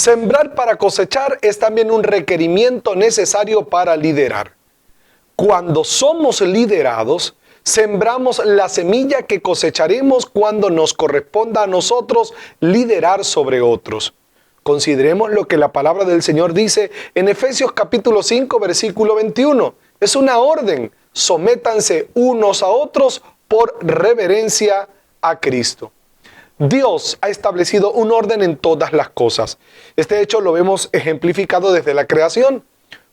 Sembrar para cosechar es también un requerimiento necesario para liderar. Cuando somos liderados, sembramos la semilla que cosecharemos cuando nos corresponda a nosotros liderar sobre otros. Consideremos lo que la palabra del Señor dice en Efesios capítulo 5, versículo 21. Es una orden: sométanse unos a otros por reverencia a Cristo. Dios ha establecido un orden en todas las cosas. Este hecho lo vemos ejemplificado desde la creación.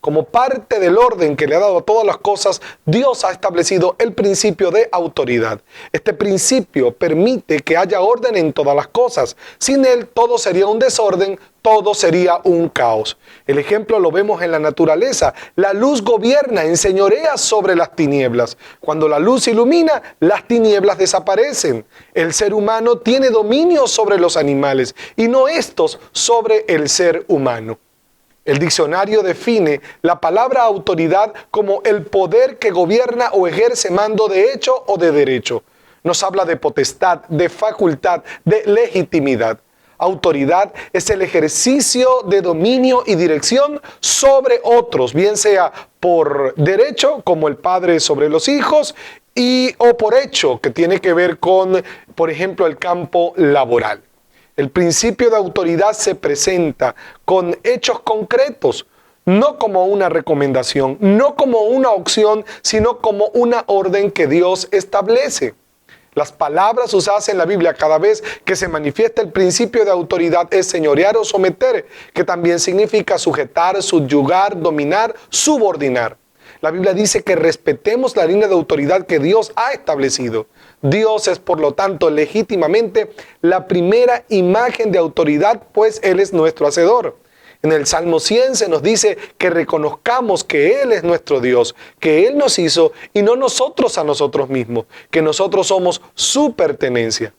Como parte del orden que le ha dado a todas las cosas, Dios ha establecido el principio de autoridad. Este principio permite que haya orden en todas las cosas. Sin él, todo sería un desorden, todo sería un caos. El ejemplo lo vemos en la naturaleza. La luz gobierna, enseñorea sobre las tinieblas. Cuando la luz ilumina, las tinieblas desaparecen. El ser humano tiene dominio sobre los animales y no estos sobre el ser humano. El diccionario define la palabra autoridad como el poder que gobierna o ejerce mando de hecho o de derecho. Nos habla de potestad, de facultad, de legitimidad. Autoridad es el ejercicio de dominio y dirección sobre otros, bien sea por derecho, como el padre sobre los hijos, o por hecho, que tiene que ver con, por ejemplo, el campo laboral. El principio de autoridad se presenta con hechos concretos, no como una recomendación, no como una opción, sino como una orden que Dios establece. Las palabras usadas en la Biblia cada vez que se manifiesta el principio de autoridad es señorear o someter, que también significa sujetar, subyugar, dominar, subordinar. La Biblia dice que respetemos la línea de autoridad que Dios ha establecido. Dios es, por lo tanto, legítimamente la primera imagen de autoridad, pues Él es nuestro hacedor. En el Salmo 100 se nos dice que reconozcamos que Él es nuestro Dios, que Él nos hizo y no nosotros a nosotros mismos, que nosotros somos su pertenencia.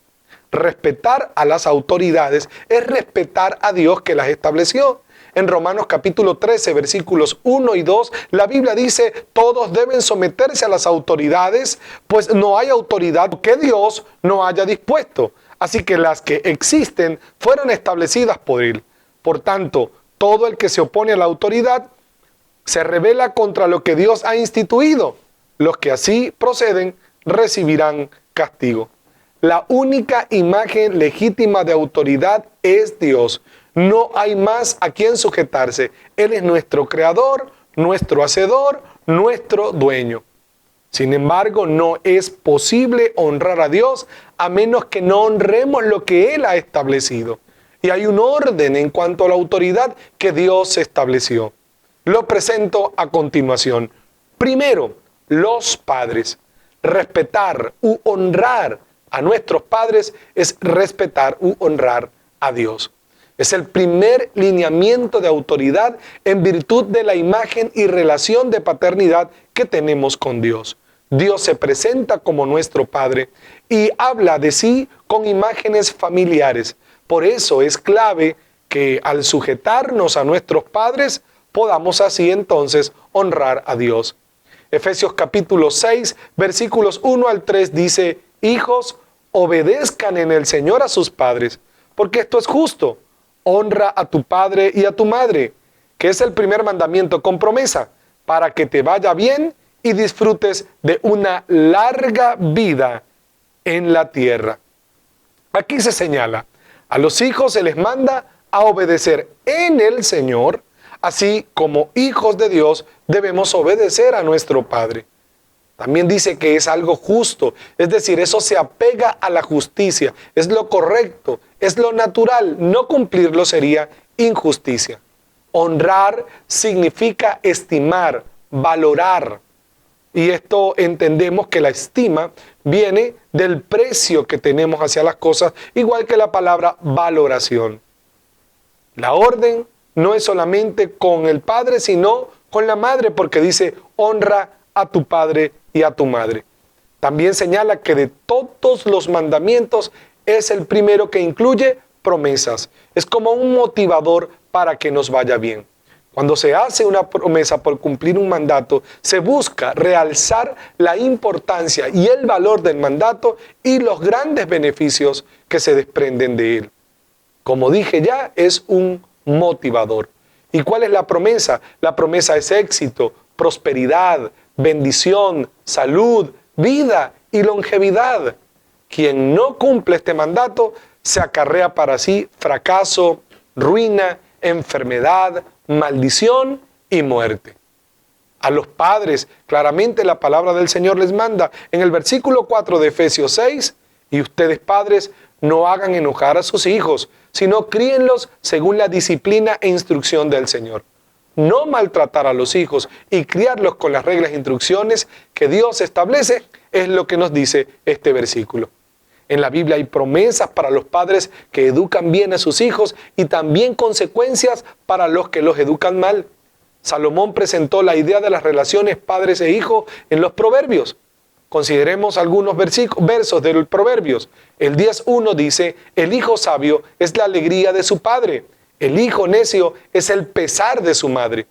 Respetar a las autoridades es respetar a Dios que las estableció. En Romanos capítulo 13, versículos 1 y 2, la Biblia dice: todos deben someterse a las autoridades, pues no hay autoridad que Dios no haya dispuesto. Así que las que existen fueron establecidas por Él. Por tanto, todo el que se opone a la autoridad se rebela contra lo que Dios ha instituido. Los que así proceden recibirán castigo. La única imagen legítima de autoridad es Dios. No hay más a quien sujetarse. Él es nuestro creador, nuestro hacedor, nuestro dueño. Sin embargo, no es posible honrar a Dios a menos que no honremos lo que Él ha establecido. Y hay un orden en cuanto a la autoridad que Dios estableció. Lo presento a continuación. Primero, los padres. Respetar u honrar a nuestros padres es respetar u honrar a Dios. Es el primer lineamiento de autoridad en virtud de la imagen y relación de paternidad que tenemos con Dios. Dios se presenta como nuestro Padre y habla de sí con imágenes familiares. Por eso es clave que al sujetarnos a nuestros padres podamos así entonces honrar a Dios. Efesios capítulo 6, versículos 1 al 3 dice: hijos, obedezcan en el Señor a sus padres, porque esto es justo. Honra a tu padre y a tu madre, que es el primer mandamiento con promesa, para que te vaya bien y disfrutes de una larga vida en la tierra. Aquí se señala: a los hijos se les manda a obedecer en el Señor, así como hijos de Dios debemos obedecer a nuestro Padre. También dice que es algo justo, es decir, eso se apega a la justicia, es lo correcto, es lo natural. No cumplirlo sería injusticia. Honrar significa estimar, valorar. Y esto entendemos que la estima viene del precio que tenemos hacia las cosas, igual que la palabra valoración. La orden no es solamente con el padre, sino con la madre, porque dice: honra a tu padre y a tu madre. También señala que de todos los mandamientos es el primero que incluye promesas. Es como un motivador para que nos vaya bien. Cuando se hace una promesa por cumplir un mandato, se busca realzar la importancia y el valor del mandato y los grandes beneficios que se desprenden de él. Como dije ya, es un motivador. ¿Y cuál es la promesa? La promesa es éxito, prosperidad, bendición, salud, vida y longevidad. Quien no cumple este mandato se acarrea para sí fracaso, ruina, enfermedad, maldición y muerte. A los padres, claramente la palabra del Señor les manda en el versículo 4 de Efesios 6, y ustedes padres no hagan enojar a sus hijos, sino críenlos según la disciplina e instrucción del Señor. No maltratar a los hijos y criarlos con las reglas e instrucciones que Dios establece es lo que nos dice este versículo. En la Biblia hay promesas para los padres que educan bien a sus hijos y también consecuencias para los que los educan mal. Salomón presentó la idea de las relaciones padres e hijos en los Proverbios. Consideremos algunos versos de los Proverbios. El 10:1 dice, el hijo sabio es la alegría de su padre, el hijo necio es el pesar de su madre.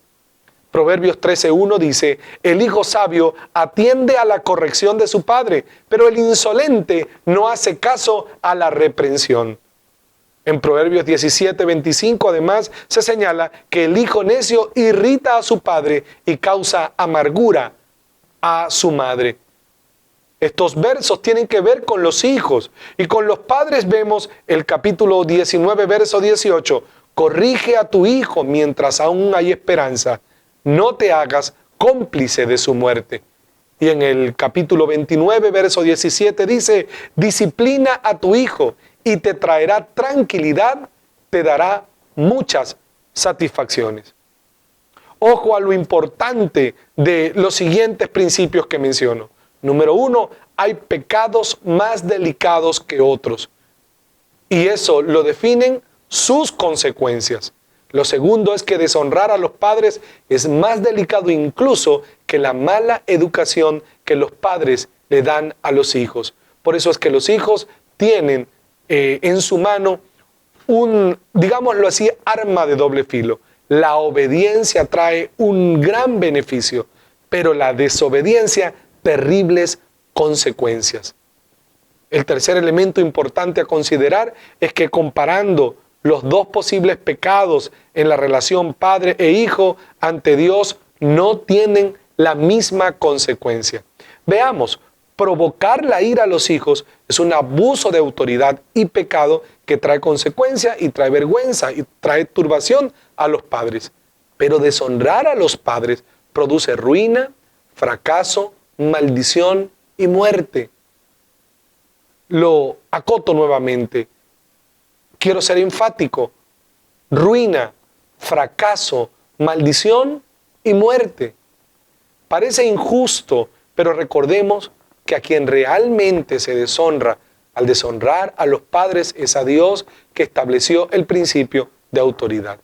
Proverbios 13:1 dice, el hijo sabio atiende a la corrección de su padre, pero el insolente no hace caso a la reprensión. En Proverbios 17:25 además se señala que el hijo necio irrita a su padre y causa amargura a su madre. Estos versos tienen que ver con los hijos y con los padres vemos el capítulo 19, verso 18. Corrige a tu hijo mientras aún hay esperanza. No te hagas cómplice de su muerte. Y en el capítulo 29, verso 17 dice, disciplina a tu hijo y te traerá tranquilidad, te dará muchas satisfacciones. Ojo a lo importante de los siguientes principios que menciono. Número 1, hay pecados más delicados que otros. Y eso lo definen sus consecuencias. Lo segundo es que deshonrar a los padres es más delicado incluso que la mala educación que los padres le dan a los hijos. Por eso es que los hijos tienen en su mano digámoslo así, arma de doble filo. La obediencia trae un gran beneficio, pero la desobediencia, terribles consecuencias. El tercer elemento importante a considerar es que comparando los dos posibles pecados en la relación padre e hijo ante Dios no tienen la misma consecuencia. Veamos, provocar la ira a los hijos es un abuso de autoridad y pecado que trae consecuencia y trae vergüenza y trae turbación a los padres. Pero deshonrar a los padres produce ruina, fracaso, maldición y muerte. Lo acoto nuevamente. Quiero ser enfático. Ruina, fracaso, maldición y muerte. Parece injusto, pero recordemos que a quien realmente se deshonra al deshonrar a los padres es a Dios que estableció el principio de autoridad.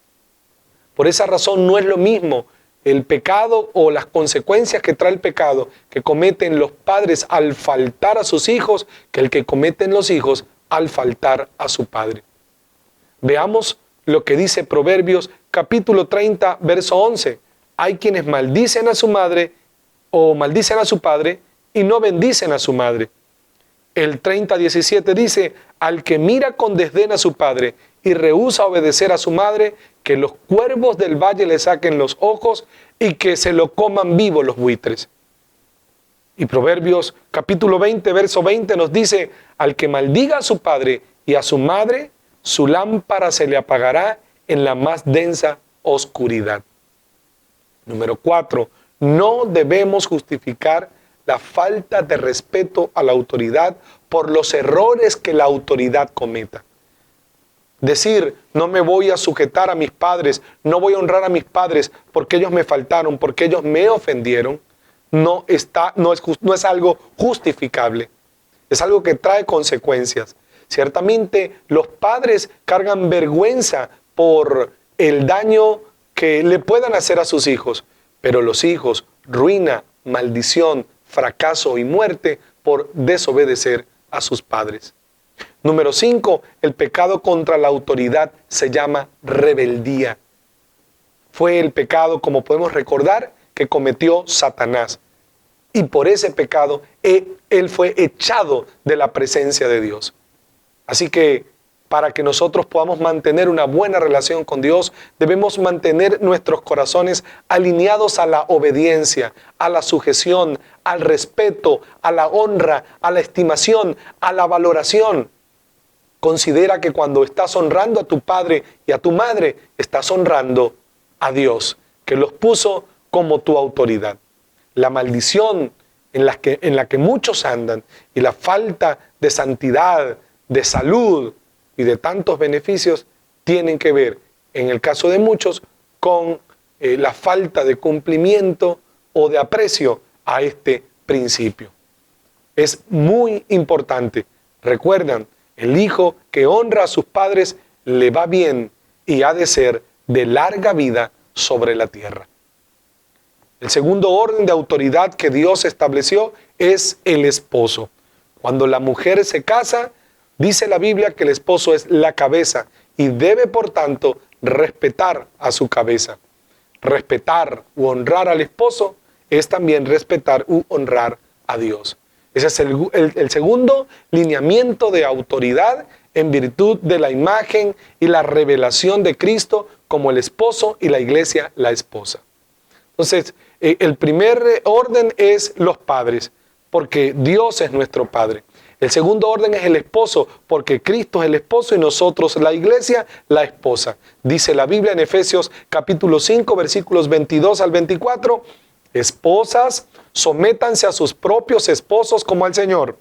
Por esa razón no es lo mismo el pecado o las consecuencias que trae el pecado que cometen los padres al faltar a sus hijos que el que cometen los hijos al faltar a su padre. Veamos lo que dice Proverbios capítulo 30, verso 11. Hay quienes maldicen a su madre o maldicen a su padre y no bendicen a su madre. El 30:17 dice, al que mira con desdén a su padre y rehúsa obedecer a su madre, que los cuervos del valle le saquen los ojos y que se lo coman vivo los buitres. Y Proverbios capítulo 20, verso 20 nos dice, al que maldiga a su padre y a su madre, su lámpara se le apagará en la más densa oscuridad. Número 4, no debemos justificar la falta de respeto a la autoridad por los errores que la autoridad cometa. Decir, no me voy a sujetar a mis padres, no voy a honrar a mis padres porque ellos me faltaron, porque ellos me ofendieron, no es algo justificable. Es algo que trae consecuencias. Ciertamente los padres cargan vergüenza por el daño que le puedan hacer a sus hijos, pero los hijos, ruina, maldición, fracaso y muerte por desobedecer a sus padres. Número 5, el pecado contra la autoridad se llama rebeldía. Fue el pecado, como podemos recordar, que cometió Satanás. Y por ese pecado, él fue echado de la presencia de Dios. Así que para que nosotros podamos mantener una buena relación con Dios, debemos mantener nuestros corazones alineados a la obediencia, a la sujeción, al respeto, a la honra, a la estimación, a la valoración. Considera que cuando estás honrando a tu padre y a tu madre, estás honrando a Dios, que los puso como tu autoridad. La maldición en la que muchos andan y la falta de santidad, de salud y de tantos beneficios tienen que ver, en el caso de muchos, con la falta de cumplimiento o de aprecio a este principio. Es muy importante. Recuerdan, el hijo que honra a sus padres le va bien y ha de ser de larga vida sobre la tierra. El segundo orden de autoridad que Dios estableció es el esposo. Cuando la mujer se casa, dice la Biblia que el esposo es la cabeza y debe, por tanto, respetar a su cabeza. Respetar u honrar al esposo es también respetar u honrar a Dios. Ese es el segundo lineamiento de autoridad en virtud de la imagen y la revelación de Cristo como el esposo y la iglesia la esposa. Entonces, el primer orden es los padres, porque Dios es nuestro Padre. El segundo orden es el esposo, porque Cristo es el esposo y nosotros, la iglesia, la esposa. Dice la Biblia en Efesios capítulo 5, versículos 22 al 24, esposas, sométanse a sus propios esposos como al Señor,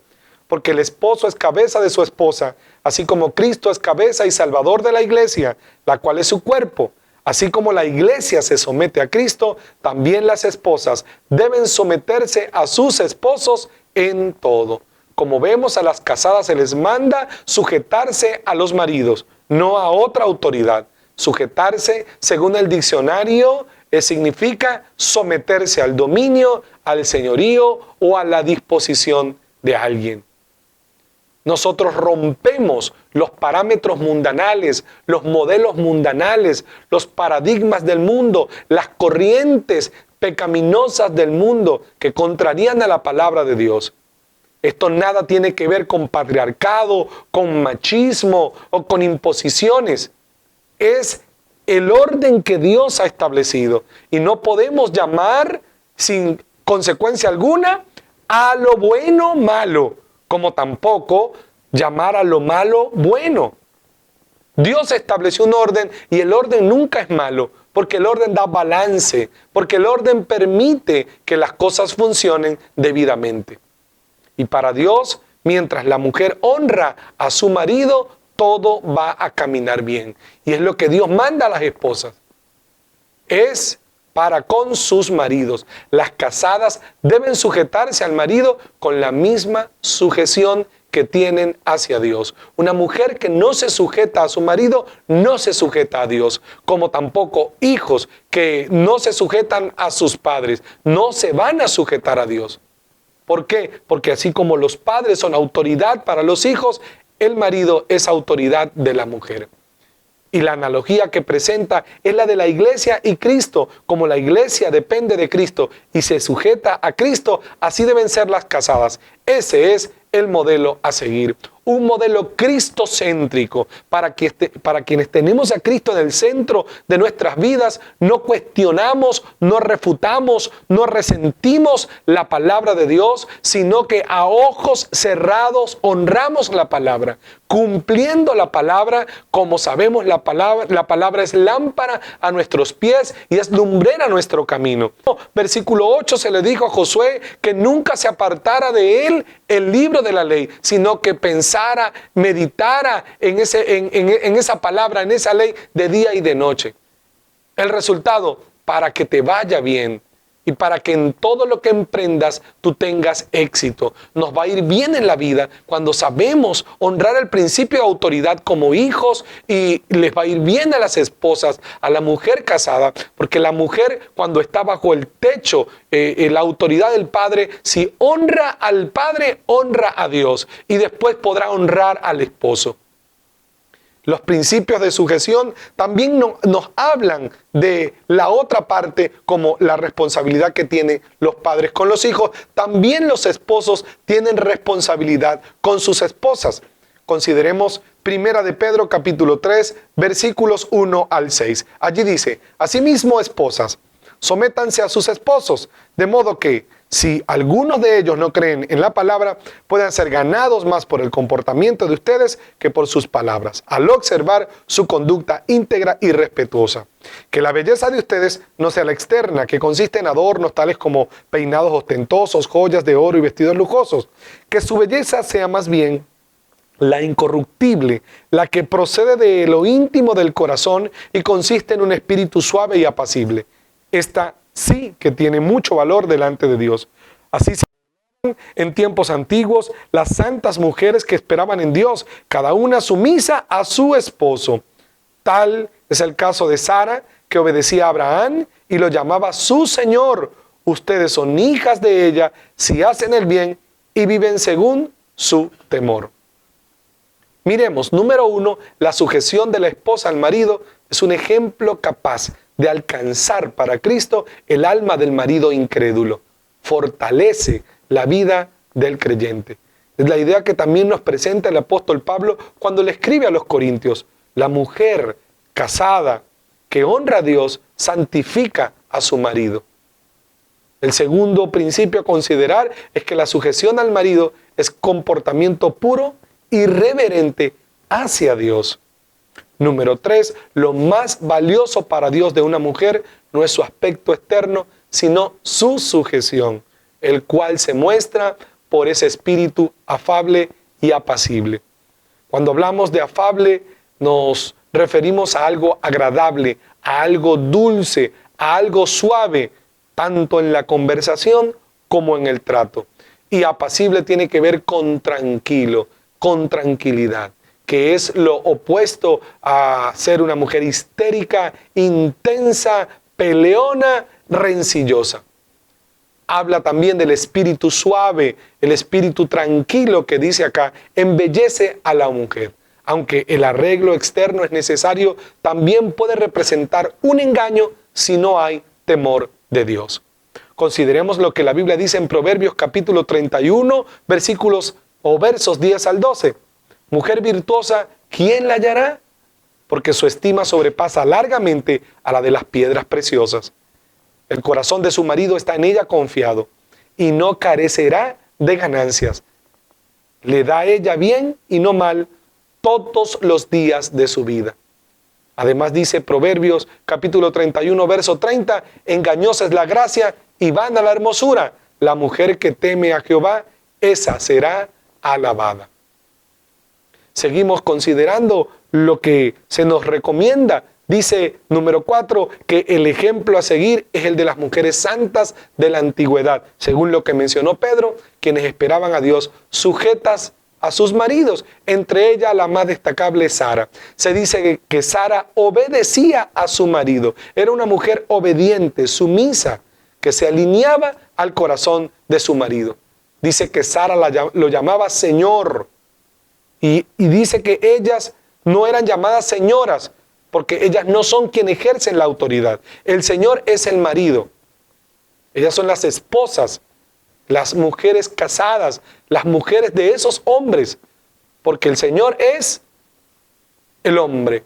porque el esposo es cabeza de su esposa, así como Cristo es cabeza y salvador de la iglesia, la cual es su cuerpo. Así como la iglesia se somete a Cristo, también las esposas deben someterse a sus esposos en todo. Como vemos, a las casadas se les manda sujetarse a los maridos, no a otra autoridad. Sujetarse, según el diccionario, significa someterse al dominio, al señorío o a la disposición de alguien. Nosotros rompemos los parámetros mundanales, los modelos mundanales, los paradigmas del mundo, las corrientes pecaminosas del mundo que contrarían a la palabra de Dios. Esto nada tiene que ver con patriarcado, con machismo o con imposiciones. Es el orden que Dios ha establecido y no podemos llamar sin consecuencia alguna a lo bueno malo, como tampoco llamar a lo malo bueno. Dios estableció un orden y el orden nunca es malo, porque el orden da balance, porque el orden permite que las cosas funcionen debidamente. Y para Dios, mientras la mujer honra a su marido, todo va a caminar bien. Y es lo que Dios manda a las esposas. Es para con sus maridos. Las casadas deben sujetarse al marido con la misma sujeción que tienen hacia Dios. Una mujer que no se sujeta a su marido no se sujeta a Dios, como tampoco hijos que no se sujetan a sus padres no se van a sujetar a Dios. ¿Por qué? Porque así como los padres son autoridad para los hijos, el marido es autoridad de la mujer. Y la analogía que presenta es la de la iglesia y Cristo. Como la iglesia depende de Cristo y se sujeta a Cristo, así deben ser las casadas. Ese es el modelo a seguir. Un modelo cristocéntrico para quienes tenemos a Cristo en el centro de nuestras vidas. No cuestionamos, no refutamos, no resentimos la palabra de Dios, sino que a ojos cerrados honramos la palabra, cumpliendo la palabra. Como sabemos, la palabra es lámpara a nuestros pies y es lumbrera a nuestro camino. Versículo 8 se le dijo a Josué que nunca se apartara de él el libro de la ley, sino que pensara, meditara en esa palabra, en esa ley de día y de noche. El resultado, para que te vaya bien y para que en todo lo que emprendas tú tengas éxito. Nos va a ir bien en la vida cuando sabemos honrar el principio de autoridad como hijos, y les va a ir bien a las esposas, a la mujer casada, porque la mujer, cuando está bajo el techo, la autoridad del padre, si honra al padre, honra a Dios y después podrá honrar al esposo. Los principios de sujeción también nos hablan de la otra parte, como la responsabilidad que tienen los padres con los hijos. También los esposos tienen responsabilidad con sus esposas. Consideremos Primera de Pedro capítulo 3, versículos 1 al 6. Allí dice: asimismo, esposas, sométanse a sus esposos, de modo que, si algunos de ellos no creen en la palabra, puedan ser ganados más por el comportamiento de ustedes que por sus palabras, al observar su conducta íntegra y respetuosa. Que la belleza de ustedes no sea la externa, que consiste en adornos tales como peinados ostentosos, joyas de oro y vestidos lujosos. Que su belleza sea más bien la incorruptible, la que procede de lo íntimo del corazón y consiste en un espíritu suave y apacible. Esta sí que tiene mucho valor delante de Dios. Así se en tiempos antiguos las santas mujeres que esperaban en Dios, cada una sumisa a su esposo. Tal es el caso de Sara, que obedecía a Abraham y lo llamaba su Señor. Ustedes son hijas de ella si hacen el bien y viven según su temor. Miremos, número 1, la sujeción de la esposa al marido es un ejemplo capaz de alcanzar para Cristo el alma del marido incrédulo. Fortalece la vida del creyente. Es la idea que también nos presenta el apóstol Pablo cuando le escribe a los Corintios. La mujer casada que honra a Dios santifica a su marido. El segundo principio a considerar es que la sujeción al marido es comportamiento puro y reverente hacia Dios. Número 3, lo más valioso para Dios de una mujer no es su aspecto externo, sino su sujeción, el cual se muestra por ese espíritu afable y apacible. Cuando hablamos de afable, nos referimos a algo agradable, a algo dulce, a algo suave, tanto en la conversación como en el trato. Y apacible tiene que ver con tranquilo, con tranquilidad, que es lo opuesto a ser una mujer histérica, intensa, peleona, rencillosa. Habla también del espíritu suave, el espíritu tranquilo que dice acá, embellece a la mujer. Aunque el arreglo externo es necesario, también puede representar un engaño si no hay temor de Dios. Consideremos lo que la Biblia dice en Proverbios capítulo 31, versos 10 al 12. Mujer virtuosa, ¿quién la hallará? Porque su estima sobrepasa largamente a la de las piedras preciosas. El corazón de su marido está en ella confiado y no carecerá de ganancias. Le da a ella bien y no mal todos los días de su vida. Además dice Proverbios capítulo 31, verso 30, engañosa es la gracia y vana la hermosura. La mujer que teme a Jehová, esa será alabada. Seguimos considerando lo que se nos recomienda. Dice, número 4, que el ejemplo a seguir es el de las mujeres santas de la antigüedad. Según lo que mencionó Pedro, quienes esperaban a Dios, sujetas a sus maridos. Entre ellas, la más destacable es Sara. Se dice que Sara obedecía a su marido. Era una mujer obediente, sumisa, que se alineaba al corazón de su marido. Dice que Sara lo llamaba Señor. Y dice que ellas no eran llamadas señoras, porque ellas no son quienes ejercen la autoridad. El Señor es el marido. Ellas son las esposas, las mujeres casadas, las mujeres de esos hombres, porque el Señor es el hombre,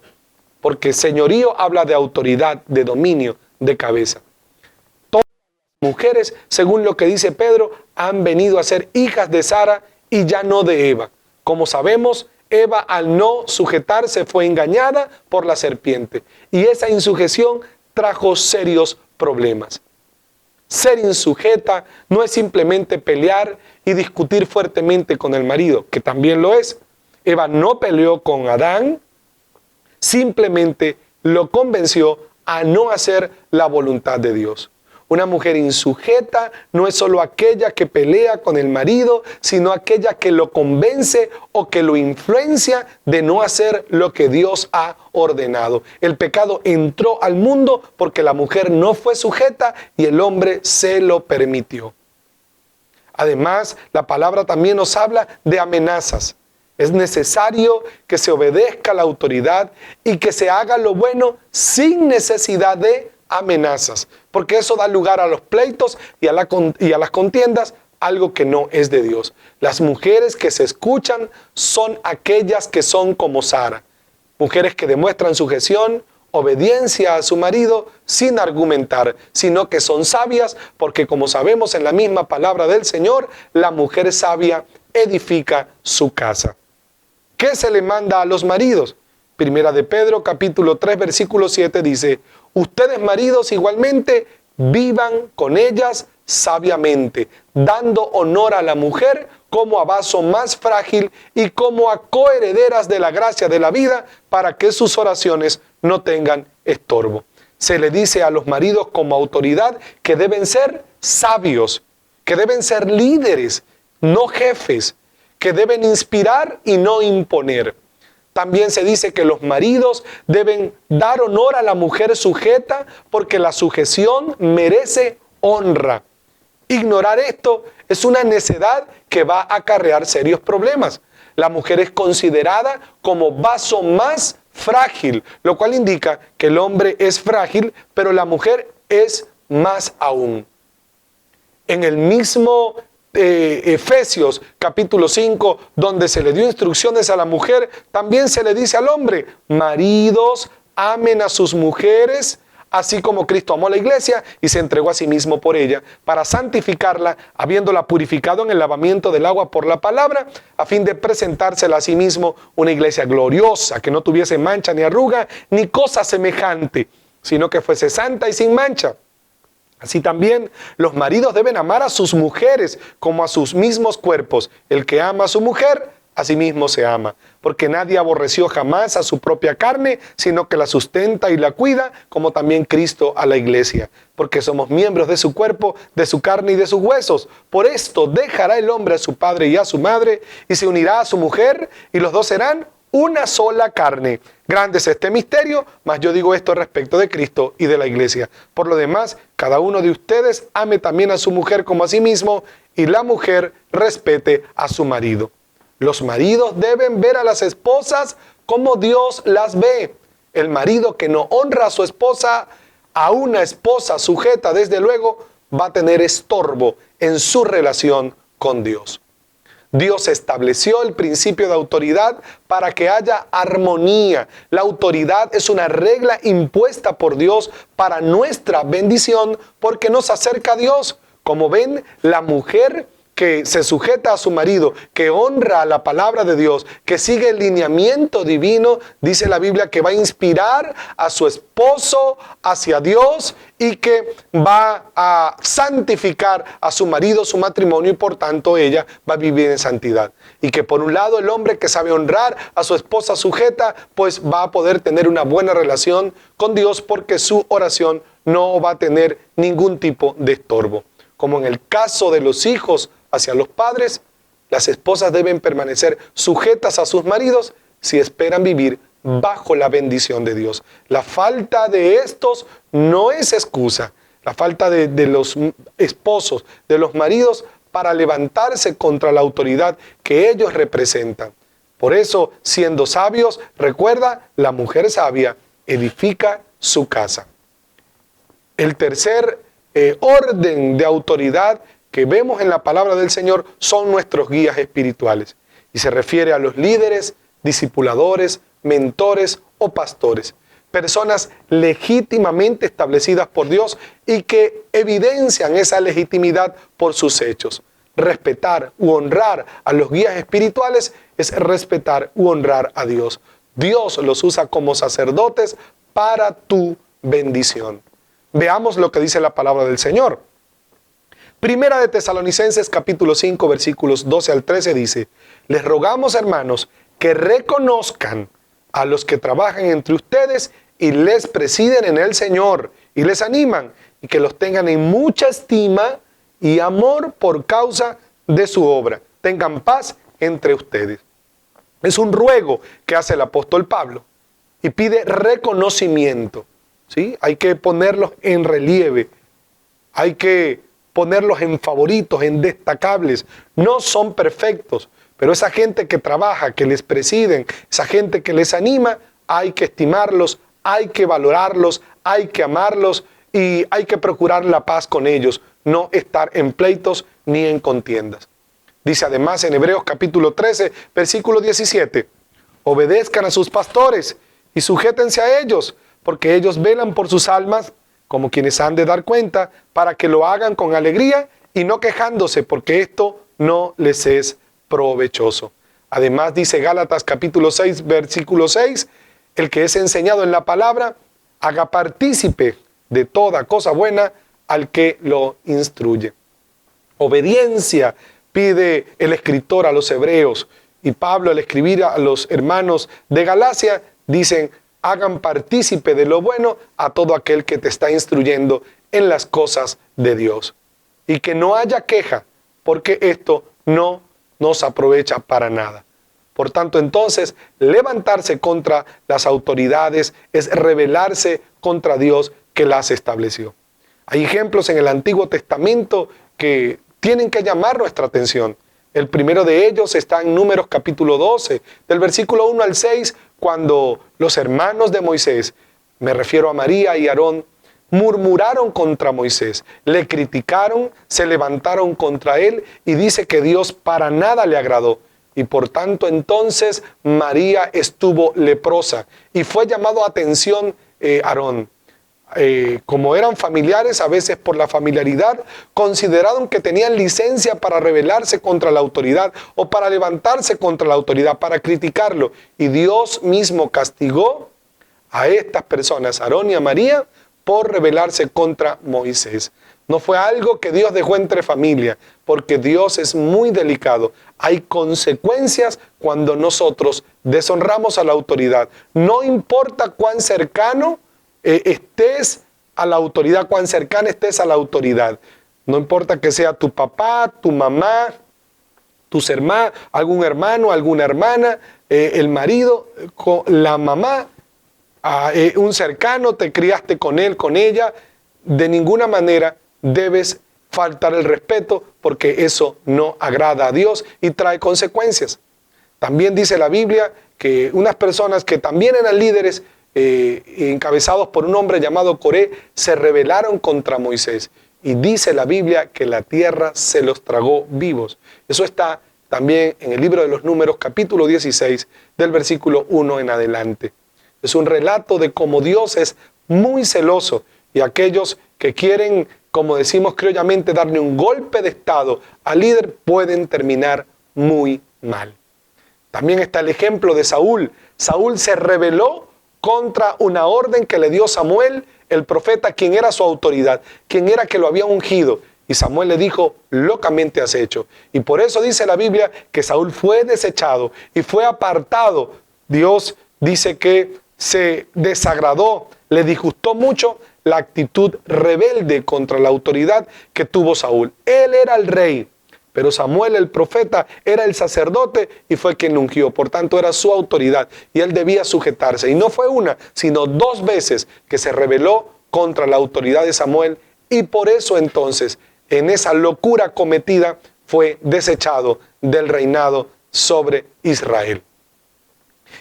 porque señorío habla de autoridad, de dominio, de cabeza. Todas las mujeres, según lo que dice Pedro, han venido a ser hijas de Sara y ya no de Eva. Como sabemos, Eva al no sujetarse fue engañada por la serpiente y esa insujeción trajo serios problemas. Ser insujeta no es simplemente pelear y discutir fuertemente con el marido, que también lo es. Eva no peleó con Adán, simplemente lo convenció a no hacer la voluntad de Dios. Una mujer insujeta no es solo aquella que pelea con el marido, sino aquella que lo convence o que lo influencia de no hacer lo que Dios ha ordenado. El pecado entró al mundo porque la mujer no fue sujeta y el hombre se lo permitió. Además, la palabra también nos habla de amenazas. Es necesario que se obedezca a la autoridad y que se haga lo bueno sin necesidad de amenazas, porque eso da lugar a los pleitos y a las contiendas algo que no es de Dios. Las mujeres que se escuchan son aquellas que son como Sara. Mujeres que demuestran sujeción, obediencia a su marido sin argumentar, sino que son sabias porque, como sabemos en la misma palabra del Señor, la mujer sabia edifica su casa. ¿Qué se le manda a los maridos? Primera de Pedro, capítulo 3, versículo 7 dice: ustedes maridos igualmente vivan con ellas sabiamente, dando honor a la mujer como a vaso más frágil y como a coherederas de la gracia de la vida, para que sus oraciones no tengan estorbo. Se le dice a los maridos como autoridad que deben ser sabios, que deben ser líderes, no jefes, que deben inspirar y no imponer. También se dice que los maridos deben dar honor a la mujer sujeta porque la sujeción merece honra. Ignorar esto es una necedad que va a acarrear serios problemas. La mujer es considerada como vaso más frágil, lo cual indica que el hombre es frágil, pero la mujer es más aún. En el mismo Efesios capítulo 5, donde se le dio instrucciones a la mujer, también se le dice al hombre: maridos, amen a sus mujeres, así como Cristo amó a la iglesia y se entregó a sí mismo por ella, para santificarla, habiéndola purificado en el lavamiento del agua por la palabra, a fin de presentársela a sí mismo una iglesia gloriosa, que no tuviese mancha ni arruga, ni cosa semejante, sino que fuese santa y sin mancha. Así también los maridos deben amar a sus mujeres como a sus mismos cuerpos. El que ama a su mujer, a sí mismo se ama, porque nadie aborreció jamás a su propia carne, sino que la sustenta y la cuida, como también Cristo a la iglesia, porque somos miembros de su cuerpo, de su carne y de sus huesos. Por esto dejará el hombre a su padre y a su madre, y se unirá a su mujer, y los dos serán una sola carne. Grande es este misterio, mas yo digo esto respecto de Cristo y de la iglesia. Por lo demás, cada uno de ustedes ame también a su mujer como a sí mismo, y la mujer respete a su marido. Los maridos deben ver a las esposas como Dios las ve. El marido que no honra a su esposa, a una esposa sujeta, desde luego, va a tener estorbo en su relación con Dios. Dios estableció el principio de autoridad para que haya armonía. La autoridad es una regla impuesta por Dios para nuestra bendición, porque nos acerca a Dios. Como ven, la mujer que se sujeta a su marido, que honra la palabra de Dios, que sigue el lineamiento divino, dice la Biblia que va a inspirar a su esposo hacia Dios y que va a santificar a su marido, su matrimonio, y por tanto ella va a vivir en santidad. Y que por un lado el hombre que sabe honrar a su esposa sujeta, pues va a poder tener una buena relación con Dios, porque su oración no va a tener ningún tipo de estorbo. Como en el caso de los hijos hacia los padres, las esposas deben permanecer sujetas a sus maridos si esperan vivir bajo la bendición de Dios. La falta de estos no es excusa. La falta de los esposos, de los maridos, para levantarse contra la autoridad que ellos representan. Por eso, siendo sabios, recuerda, la mujer sabia edifica su casa. El tercer orden de autoridad que vemos en la palabra del Señor son nuestros guías espirituales. Y se refiere a los líderes, discipuladores, mentores o pastores. Personas legítimamente establecidas por Dios y que evidencian esa legitimidad por sus hechos. Respetar u honrar a los guías espirituales es respetar u honrar a Dios. Dios los usa como sacerdotes para tu bendición. Veamos lo que dice la palabra del Señor. Primera de Tesalonicenses capítulo 5 versículos 12 al 13 dice: les rogamos, hermanos, que reconozcan a los que trabajan entre ustedes y les presiden en el Señor y les animan, y que los tengan en mucha estima y amor por causa de su obra. Tengan paz entre ustedes. Es un ruego que hace el apóstol Pablo y pide reconocimiento. ¿Sí? Hay que ponerlos en relieve, hay que ponerlos en favoritos, en destacables. No son perfectos, pero esa gente que trabaja, que les presiden, esa gente que les anima, hay que estimarlos, hay que valorarlos, hay que amarlos y hay que procurar la paz con ellos, no estar en pleitos ni en contiendas. Dice además en Hebreos capítulo 13, versículo 17, obedezcan a sus pastores y sujétense a ellos, porque ellos velan por sus almas, como quienes han de dar cuenta, para que lo hagan con alegría y no quejándose, porque esto no les es provechoso. Además dice Gálatas capítulo 6, versículo 6, el que es enseñado en la palabra, haga partícipe de toda cosa buena al que lo instruye. Obediencia pide el escritor a los hebreos, y Pablo al escribir a los hermanos de Galacia dicen, hagan partícipe de lo bueno a todo aquel que te está instruyendo en las cosas de Dios. Y que no haya queja, porque esto no nos aprovecha para nada. Por tanto, entonces, levantarse contra las autoridades es rebelarse contra Dios que las estableció. Hay ejemplos en el Antiguo Testamento que tienen que llamar nuestra atención. El primero de ellos está en Números capítulo 12, del versículo 1 al 6, cuando los hermanos de Moisés, me refiero a María y Aarón, murmuraron contra Moisés, le criticaron, se levantaron contra él y dice que Dios para nada le agradó. Y por tanto entonces María estuvo leprosa y fue llamado a atención Aarón. Como eran familiares, a veces por la familiaridad, consideraron que tenían licencia para rebelarse contra la autoridad o para levantarse contra la autoridad, para criticarlo. Y Dios mismo castigó a estas personas, Aarón y a María, por rebelarse contra Moisés. No fue algo que Dios dejó entre familia, porque Dios es muy delicado. Hay consecuencias cuando nosotros deshonramos a la autoridad. No importa cuán cercano estés a la autoridad, cuán cercana estés a la autoridad. No importa que sea tu papá, tu mamá, tus hermanos, algún hermano, alguna hermana, el marido, la mamá, un cercano, te criaste con él, con ella. De ninguna manera debes faltar el respeto, porque eso no agrada a Dios y trae consecuencias. También dice la Biblia que unas personas que también eran líderes, encabezados por un hombre llamado Coré, se rebelaron contra Moisés. Y dice la Biblia que la tierra se los tragó vivos. Eso está también en el libro de los Números, capítulo 16, del versículo 1 en adelante. Es un relato de cómo Dios es muy celoso y aquellos que quieren, como decimos criollamente, darle un golpe de estado al líder pueden terminar muy mal. También está el ejemplo de Saúl. Saúl se rebeló contra una orden que le dio Samuel, el profeta, quien era su autoridad, quien era que lo había ungido. Y Samuel le dijo, locamente has hecho. Y por eso dice la Biblia que Saúl fue desechado y fue apartado. Dios dice que se desagradó, le disgustó mucho la actitud rebelde contra la autoridad que tuvo Saúl. Él era el rey, pero Samuel, el profeta, era el sacerdote y fue quien lo ungió. Por tanto, era su autoridad y él debía sujetarse. Y no fue una, sino 2 veces que se rebeló contra la autoridad de Samuel. Y por eso entonces, en esa locura cometida, fue desechado del reinado sobre Israel.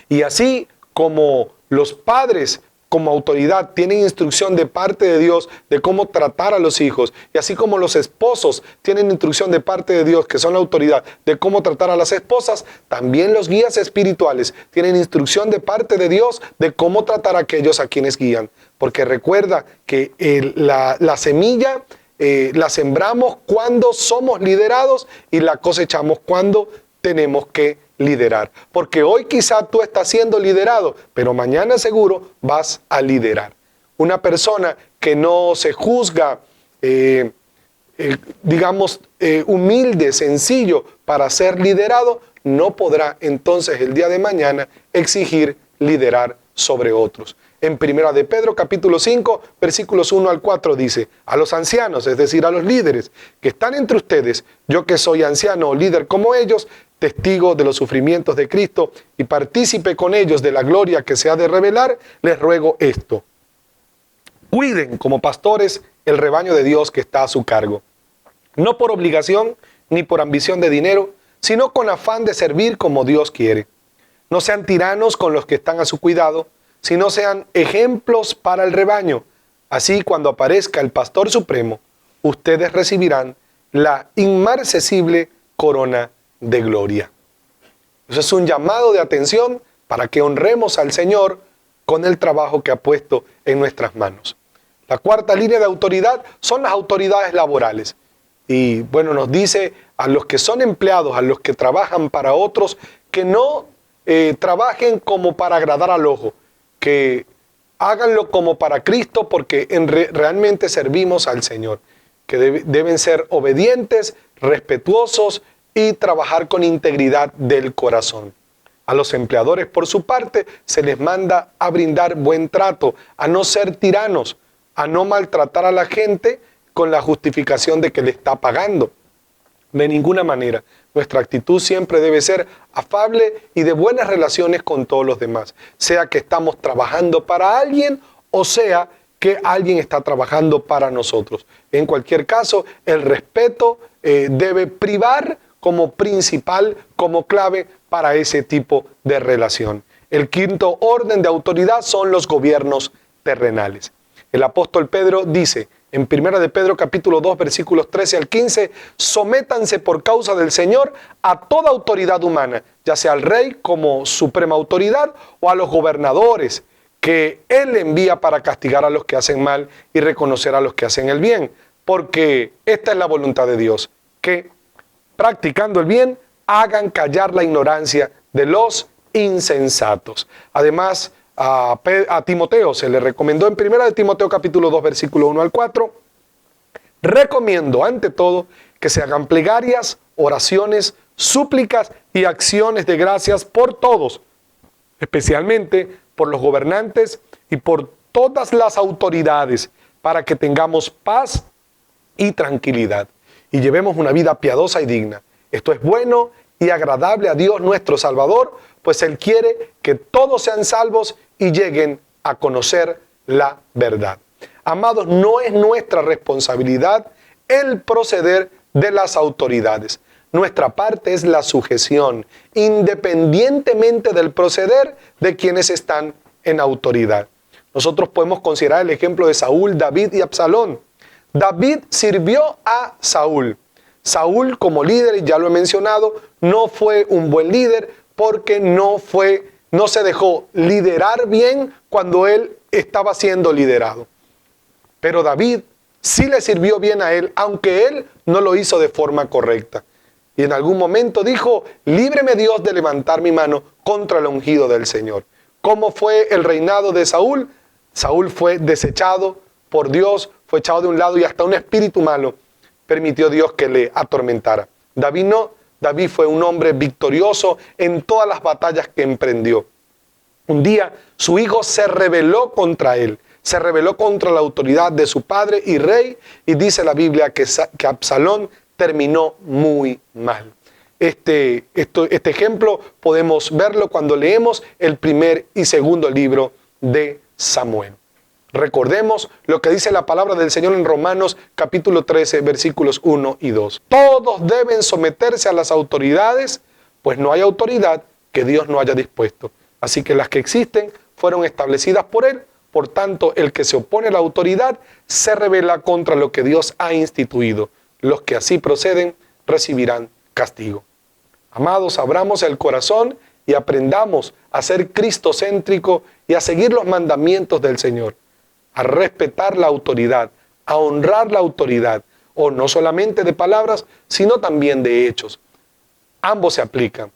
Y así como los padres como autoridad tienen instrucción de parte de Dios de cómo tratar a los hijos, y así como los esposos tienen instrucción de parte de Dios, que son la autoridad, de cómo tratar a las esposas, también los guías espirituales tienen instrucción de parte de Dios de cómo tratar a aquellos a quienes guían. Porque recuerda que la semilla la sembramos cuando somos liderados y la cosechamos cuando tenemos que liderar. Porque hoy quizá tú estás siendo liderado, pero mañana seguro vas a liderar. Una persona que no se juzga, humilde, sencillo para ser liderado, no podrá entonces el día de mañana exigir liderar sobre otros. En Primera de Pedro, capítulo 5, versículos 1 al 4 dice, a los ancianos, es decir, a los líderes que están entre ustedes, yo que soy anciano o líder como ellos, testigo de los sufrimientos de Cristo y partícipe con ellos de la gloria que se ha de revelar, les ruego esto. Cuiden como pastores el rebaño de Dios que está a su cargo, no por obligación ni por ambición de dinero, sino con afán de servir como Dios quiere. No sean tiranos con los que están a su cuidado, sino sean ejemplos para el rebaño. Así, cuando aparezca el Pastor Supremo, ustedes recibirán la inmarcesible corona de gloria. Eso es un llamado de atención para que honremos al Señor con el trabajo que ha puesto en nuestras manos. La cuarta línea de autoridad son las autoridades laborales. Y bueno, nos dice a los que son empleados, a los que trabajan para otros, que no trabajen como para agradar al ojo, que háganlo como para Cristo, porque realmente servimos al Señor, que deben ser obedientes, respetuosos y trabajar con integridad del corazón. A los empleadores, por su parte, se les manda a brindar buen trato, a no ser tiranos, a no maltratar a la gente con la justificación de que le está pagando. De ninguna manera. Nuestra actitud siempre debe ser afable y de buenas relaciones con todos los demás. Sea que estamos trabajando para alguien o sea que alguien está trabajando para nosotros. En cualquier caso, el respeto debe privar como principal, como clave para ese tipo de relación. El quinto orden de autoridad son los gobiernos terrenales. El apóstol Pedro dice en 1 de Pedro capítulo 2 versículos 13 al 15, sométanse por causa del Señor a toda autoridad humana, ya sea al rey como suprema autoridad o a los gobernadores que Él envía para castigar a los que hacen mal y reconocer a los que hacen el bien, porque esta es la voluntad de Dios, que practicando el bien hagan callar la ignorancia de los insensatos. Además, a Timoteo se le recomendó en 1 de Timoteo capítulo 2 versículo 1 al 4, recomiendo ante todo que se hagan plegarias, oraciones, súplicas y acciones de gracias por todos, especialmente por los gobernantes y por todas las autoridades, para que tengamos paz y tranquilidad y llevemos una vida piadosa y digna. Esto es bueno y agradable a Dios nuestro Salvador, pues Él quiere que todos sean salvos y lleguen a conocer la verdad. Amados, no es nuestra responsabilidad el proceder de las autoridades. Nuestra parte es la sujeción, independientemente del proceder de quienes están en autoridad. Nosotros podemos considerar el ejemplo de Saúl, David y Absalón. David sirvió a Saúl. Saúl, como líder, y ya lo he mencionado, no fue un buen líder porque no se dejó liderar bien cuando él estaba siendo liderado. Pero David sí le sirvió bien a él, aunque él no lo hizo de forma correcta. Y en algún momento dijo, líbreme Dios de levantar mi mano contra el ungido del Señor. ¿Cómo fue el reinado de Saúl? Saúl fue desechado por Dios, fue echado de un lado y hasta un espíritu malo permitió Dios que le atormentara. David no. David fue un hombre victorioso en todas las batallas que emprendió. Un día su hijo se rebeló contra él, se rebeló contra la autoridad de su padre y rey, y dice la Biblia que Absalón terminó muy mal. Este ejemplo podemos verlo cuando leemos el primer y segundo libro de Samuel. Recordemos lo que dice la palabra del Señor en Romanos capítulo 13, versículos 1 y 2. Todos deben someterse a las autoridades, pues no hay autoridad que Dios no haya dispuesto. Así que las que existen fueron establecidas por Él. Por tanto, el que se opone a la autoridad se rebela contra lo que Dios ha instituido. Los que así proceden recibirán castigo. Amados, abramos el corazón y aprendamos a ser cristocéntrico y a seguir los mandamientos del Señor, a respetar la autoridad, a honrar la autoridad, o no solamente de palabras, sino también de hechos. Ambos se aplican.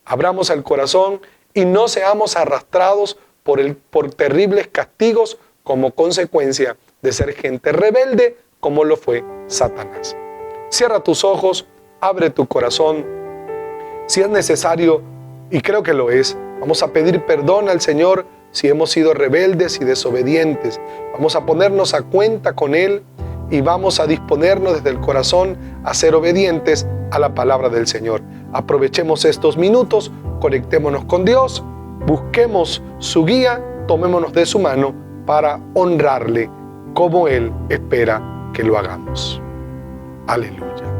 Abramos el corazón y no seamos arrastrados por terribles castigos como consecuencia de ser gente rebelde como lo fue Satanás. Cierra tus ojos, abre tu corazón. Si es necesario, y creo que lo es, vamos a pedir perdón al Señor si hemos sido rebeldes y desobedientes. Vamos a ponernos a cuenta con Él y vamos a disponernos desde el corazón a ser obedientes a la palabra del Señor. Aprovechemos estos minutos, conectémonos con Dios, busquemos su guía, tomémonos de su mano para honrarle como Él espera que lo hagamos. Aleluya.